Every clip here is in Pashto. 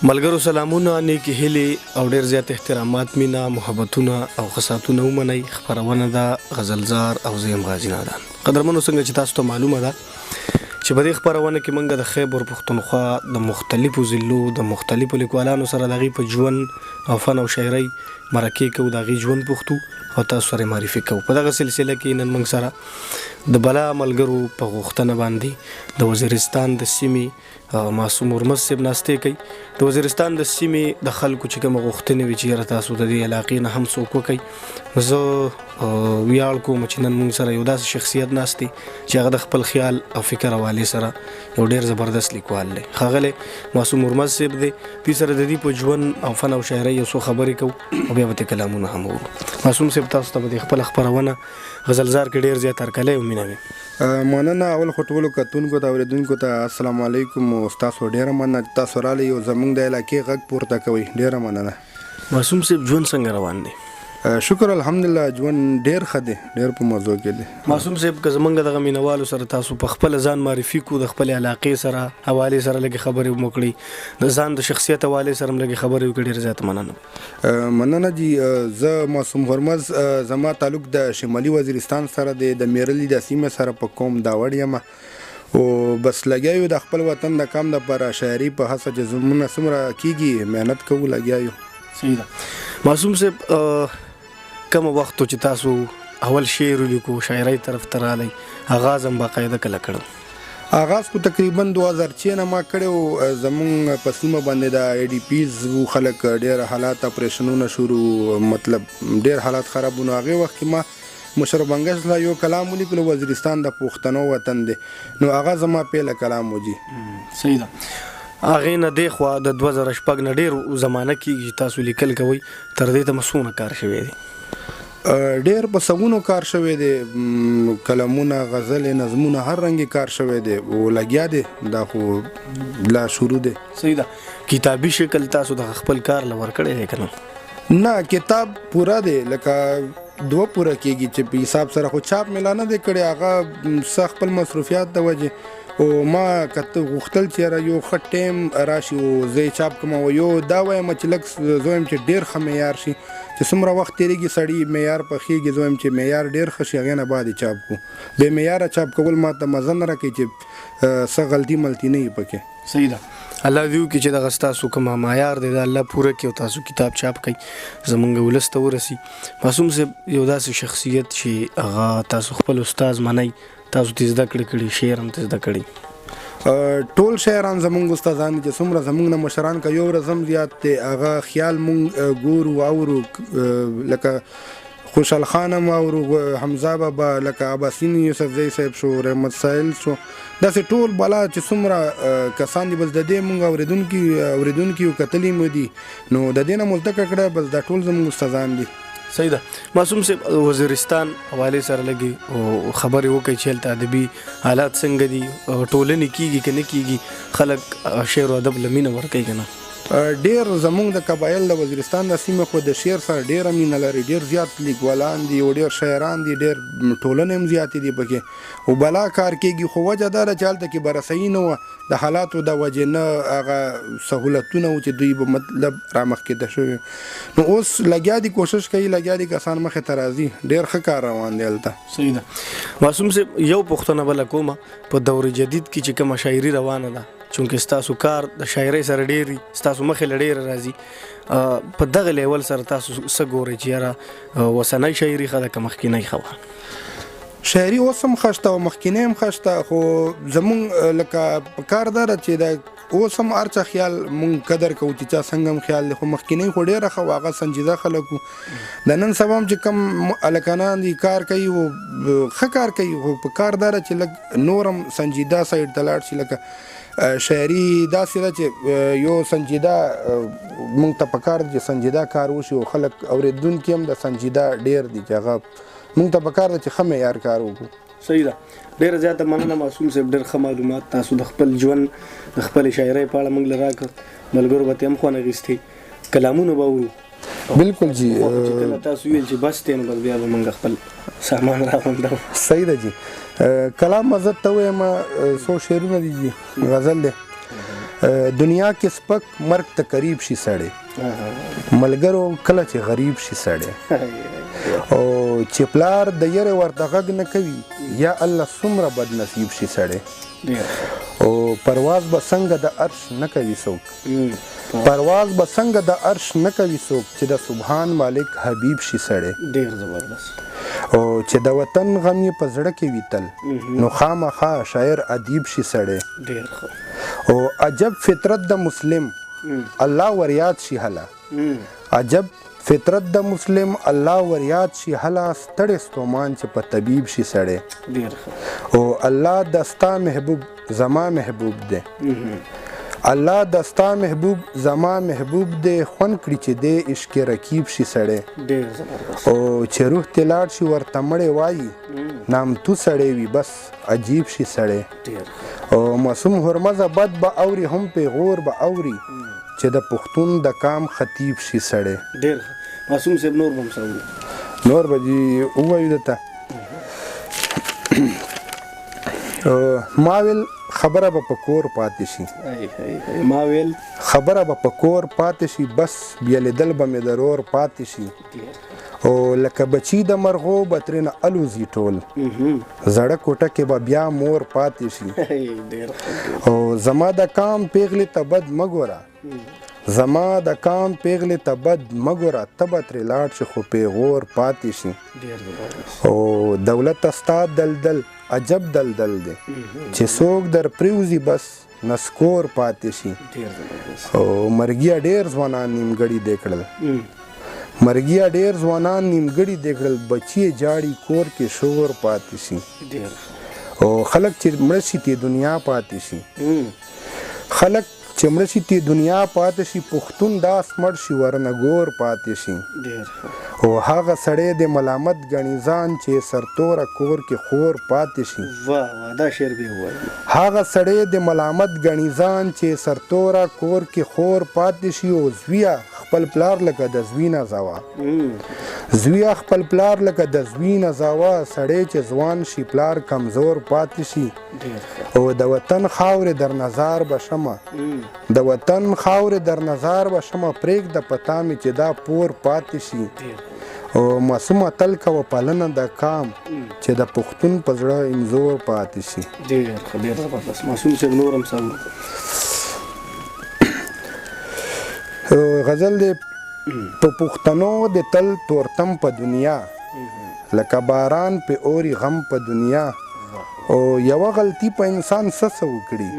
ملګرو سلامونه، نیکی هیلې او ډیر زیات احترامات، مینا، محبتونه او خصاتونه ومنئ. خبرونه ده غزلزار او زیم غازی نادان. قدرمنو څنګه چې تاسو ته معلومه ده چې په دې خبرونه کې موږ د خیبر پښتونخوا د مختلفو ضلعو د مختلفو لیکوالانو سره دغه په ژوند او فن او شاعري مرکه کوو، دغه ژوند پښتو او تاسو سره معرفي کوو. په دغه سلسله کې نن موږ سره د بلا ملګرو په غوښتنه باندې د وزیرستان د سیمې معصوم هرمز صاحب ناشته کوي. د وزیرستان د سیمې د خلکو چې کوم غوښتنې وي چې تاسو د دې علاقې نه هم څوک وکړي، زه ویاړ کوم چې نن موږ سره یو داسې شخصیت ناشته چې هغه د خپل خیال او فکر حواله سره یو ډیر زبردست لیکوال دی. ښاغلی معصوم هرمز صاحب دی. په سره د دې په ژوند او فن او شاعري یو څو خبرې کوو او بیا به کلامونه هم وو. معصوم صاحب تاسو ته د خپل خبرونه غزلزار کې ډیر زیات هرکلی او مینه وي. مننه. اول خطولو کتونکو ته اوریدونکو ته السلام علیکم. تاسو ډیره مننه تاسو را لې یو زمونږ د علاقې غږ پورته کوي. ډیره مننه. معصوم صاحب ژوند څنګه روان دی؟ شکر الحمدلله، ژوند ډیر ښه دی، ډیر په موضوع کې دی. معصوم صاحب که زمونږ دغه مینوالو سره تاسو په خپل ځان معرفي کو، د خپل علاقې سره حواله سره لږ خبرې وکړي، د ځان د شخصیت حواله سره لږ خبرې وکړي، ډیر زیات مننه. مننه جی. زه معصوم هرمز، زما تعلق د شمالي وزیرستان سره دی، د میرلی د سیمې سره په کوم دا وړ یم او بس لګیایو د خپل وطن د کام د پر شاعري په هڅه چې زمونه سمره کیږي، مهنت کوو، لګیایو. صحیح ده. معصوم صاحب کوم وخت چې تاسو اول شعر لیکو، شاعري طرف ته رالی، آغاز هم باقاعده کله کړو؟ آغاز کو تقریبا 2006 نه ما کړو. زمونږ په سیمه باندې د ای ډي پیز وو خلک، ډیر حالات اپریشنونه شروع، مطلب ډیر حالات خرابونه. هغه وخت کې ما مشر بنګش لا یو کلام ولیکلو، وزیرستان د پښتنو وطن دی، نو هغه زما پیله کلام وجي. صحیح ده. هغه نه دی خو د 2006 نه ډیر زمانه کې تاسو لیکل کوي، تر دې ته مسونه کار شوی دی. ډیر په سغونو کار شوی دی، کلمونه، غزل، نظمونه، هر رنګي کار شوی دی او لګیا دی. دا خو لا شروع دی. صحیح ده. کتابي شکل تاسو د خپل کار لور کړی دی کنه؟ نه، کتاب پورا دی، لکه 2 پورا کېږي چې په حساب سره، خو چاپ ملا نه دی کړی، هغه خپل مصروفیات د وجې. او ما کته غوښتل چې یو ښه ټایم راشي او زه چاپ کوم، او یو دا وایم چې لږ زویم چې ډیر ښه معیار شي، چې څومره وخت تیریږي سړی معیار پخېږي، زویم چې معیار ډیر ښه شي، هغې نه بعد چاپ کو. بې معیاره چاپ کول ما ته مزه نه راکوي چې څه غلطي ملطي نه وي پکې. صحیح ده. الله دې وکړي چې دغه ستاسو کوم معیار دی د الله پوره کړي او تاسو کتاب چاپ کړئ، زمونږ ولس ته ورسي. معصوم صاحب یو داسې شخصیت چې هغه تاسو خپل استاد منئ، تاسو ته زده کړي، شعر هم ته زده کړي. ټول شاعران زمونږ استادان چې څومره زمونږ نه مشران که یو ورځ هم زیات دی، هغه خیال مونږ ګورو اورو، لکه خوشحال خان هم اورو، حمزه بابا، لکه عباسین یوسفزی صاحب شو، رحمت سایل شو، داسې ټول بلا چې څومره کسان دي، بس د دې مونږ اوریدونکي او کتلي مو دي، نو د دې نه مو زده کړه، بس دا ټول زمونږ استادان دي. صحیح ده. معصوم صاحب وزیرستان حواله سره لګي او خبرې وکړي چې هلته ادبي حالات څنګه دي، ټولنې کیږي که نه کیږي، خلک شعر او ادب له مینه ورکوي که نه؟ ډیر زمونږ د قبایل د وزیرستان د سیمې خو د شعر سره ډیره مینه لري، ډیر زیات لیکوالان دي او ډیر شاعران دي، ډیر ټولنې هم زیاتې دي پکې، او بلا کار کېږي. خو وجه دا ده چې هلته کې برسایي نه وه، د حالاتو د وجې نه هغه سهولتونه و چې دوی به مطلب رامخکې شوي، نو اوس لګیا دي، کوشش کوي، لګیا دي کسان مخې ته راځي، ډیر ښه کار روان دی هلته. صحیح ده. معصوم صاحب یو پوښتنه بله کومه، په دور جدید کې چې کومه شاعري روانه ده، چونکې ستاسو کار د شاعرۍ سره ډېر ستاسو مخې له ډېره راځي، په دغه لیول سره تاسو څه ګورئ چې یاره اوسنۍ شاعري ښه ده که مخکینۍ ښه وه؟ شاعري اوس هم ښه شته او مخکینۍ هم ښه شته، خو زمونږ لکه په کار دا ده چې د اوس هم هر چا خیال مونږ قدر کوو چې چا څنګه هم خیال دی، خو مخکینۍ خو ډېره ښه وه، هغه سنجیده خلک وو. د نن سبا هم چې کوم هلکانان دي کار کوي او ښه کار کوي، خو په کار دا ده چې لږ نور هم سنجیده سایډ ته لاړ شي. لکه شاعري داسې ده چې یو سنجیده مونږ ته پکار دی چې سنجیده کار وشي، او خلک اوریدونکي هم د سنجیده ډیر دي چې هغه مونږ ته پکار دی چې ښه معیار کار وکړو. صحیح ده. ډیره زیاته مننه معصوم صاحب، ډیر ښه معلومات تاسو د خپل ژوند د خپلې شاعرۍ په اړه موږ له راکړه، ملګرو به هم خوند اخیستې، کلامونه به اورو. بالکل جی. کله تاسو ویل چې بس دی نو بس بیا به موږ خپل سامان راغونډو. صحیح ده جی. کلام عزت ته وایم، 100 شعرونه دي جی، غزل دی. دنیا کې سپک مرګ ته قریب شي سړی ملګرو کله چې غریب شي سړی او چې پلار د یره ورته غږ نه کوي یا الله څومره بد نصیب شي سړی او پرواز به څنګه د عرش نه کوي څوک پرواز به څنګه د عرش نه کوي څوک چې د سبحان مالک حبیب شي سړی ډیر زبردست او چې د وطن غم یې په زړه کې وي تل نو خامخا شاعر ادیب شي سړی ډیر ښه او عجب فطرت د مسلم الله وریاد شي هله عجب فطرت د مسلم الله وریاد شي هله ستړی ستومان چې په طبیب شي سړی ډیر ښه او الله دستا محبوب زما محبوب دی الله دستا محبوب زما محبوب دی خوند کړي چې دی عشق رکیب شي سړی ډیر زبردست او چې روح ته لاړ شي ورته مړی وایي نامتو سړی وي بس عجیب شي سړی ډیر او معصوم هرمز بد به اوري هم پیغور به اوري چې د پښتون د کام خطیب شي سړی ډیر معصوم صاحب نور بم سوي نور به جی ووایو دته ما ویل خبره به په کور پاتې شي ما ویل خبره به په کور پاتې شي بس بیا لیدل به مې ضرور پاتې شي او لکه بچی د مرغو به ترېنه الوزي ټول زړه کوټه کې به بیا مور پاتې شي او زما د کام پیغلې ته بد مه ګوره زما د کام پیغلې ته بد مه ګوره ته به ترې لاړ شي خو پیغور پاتې شي او دولت ستا دلدل عجب دلدل دی چې څوک در پریوزي بس نسکور پاتې شي او مرګیا ډېر ځوانان نیمګړي دی کړل مرګیا ډېر ځوانان نیمګړي دی کړل بچي جاړي کور کې شور پاتې شي او خلک چې مړه شي ته دنیا پاتې شي خلک چې مړه شي ته دنیا پاتې شي پښتون داس مړ شي ورنه ګور پاتې شي او هغه سړی د ملامت ګڼي ځان چې سرتوره کور کې خور پاتې شي دا شعر به وایي هغه سړی د ملامت ګڼي ځان چې سرتوره کور کې خور پاتې شي او زویه خپل پلار لکه د زوینه زاوا زویه خپل پلار لکه د زوینه زاوا سړی چې ځوان شي پلار کمزور پاتې شي او د وطن خاورې در نظر به شمه د وطن خاورې در نظر به شمه پرېږده پتا مې چې دا پور پاتې شي او معصومه تل کوه پالنه د کام چې د پښتون په زړه انځور پاتې شي ډېر زبردست معصوم صاحب نور هم سوي غزل دی په پښتنو د تل تورتم په دنیا لکه باران په اوري غم په دنیا او یوه غلطي په انسان څه وکړي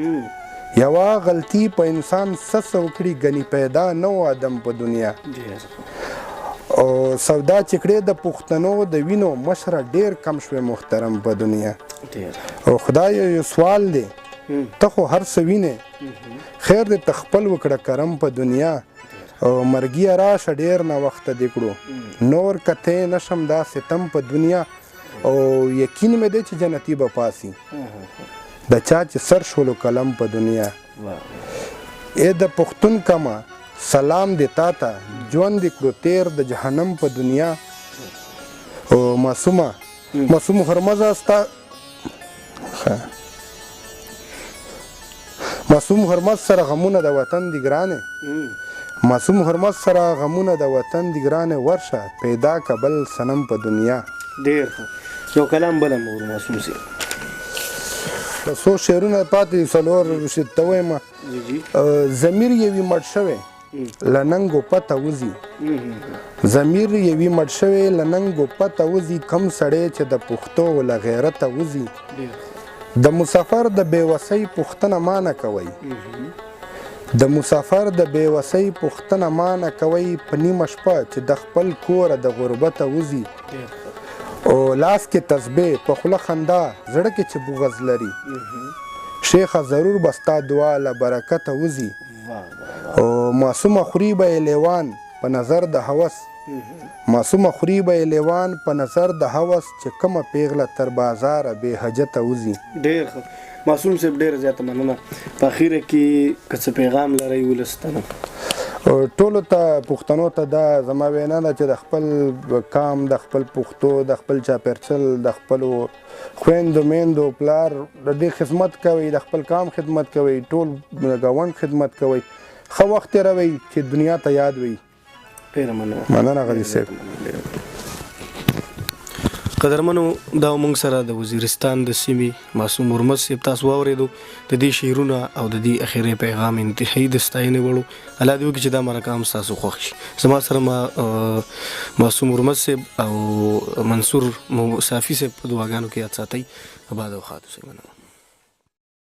یوه غلطي په انسان څه وکړي ګنې پیدا نه و آدم په دنیا او سودا چکړې د پښتنو د وینو مشره ډیر کم شوی محترم په دنیا او خدای یو سوال دی ته خو هر څه وینې خیر دې ته خپل وکړه کرم په دنیا او مرګیه راشه ډیر نه وخته دې کړو نور کته نشم دا ستم په دنیا او یقین مې دی چې جنتی به پاسي د چا چې سر شولو قلم په دنیا اے د پښتون کما سلام دی تا ته ژوند دې کړو تیر د جهنم په دنیا او معصوم هرمزه ستا معصوم هرمز سره غمونه د وطن دی ګرانې معصوم هرمز سره غمونه د وطن دی ګرانې ورشه پیدا کبل سنم په دنیا ډیر یو کلام بل مور معصوم سي څو شعرونه پاتې څلور ته وایم ضمیر یوي مړ شوی لننګو پته وځي ضمیر یوي مړ شوی لننګو پته وځي کم سړی چې د پښتو له غیرته وځي د مسافر د بېوسۍ پوښتنه ما نه کوئ د مسافر د بېوسۍ پوښتنه ما نه کوئ په نیمه شپه چې د خپل کوره د غربته وځي او لاس کې تسبیح په خوله خندا زړه کې چې بغض لري شیخه ضرور به ستا دعا له برکته وځي او معصومه خوري به یې لیوان په نظر د هوس معصومه خوري به یې لیوان په نظر د هوس چې کومه پیغله تر بازاره بې حجته وځي ډېر ښه معصوم صاحب ډېره زیاته مننه په اخیره کې که څه پیغام لرئ ولس ته ټولو ته پښتنو ته دا زما وینا ده چې د خپل قام د خپل پښتو د خپل چاپېرچل د خپلو خویندو میندو پلار د دې خدمت کوئ، د خپل قام خدمت کوئ، ټول د ګاونډ خدمت کوئ، ښه وخت تېروئ چې دنیا ته یاد وي. ډېره مننه غازي صاحب. قدرمنو دا موږ سره د وزیرستان د سیمې معصوم هرمز صاحب تاسو واورېدو د دې شعرونه او د دې اخري پیغام انتهایی د ستاینې وړو. الله دې وکړي چې دا مرکه هم ستاسو خوښ شي. زما سره معصوم هرمز صاحب او منصور صافي صاحب په دعاګانو کې یاد ساتئ. آباد او خاد اوسئ.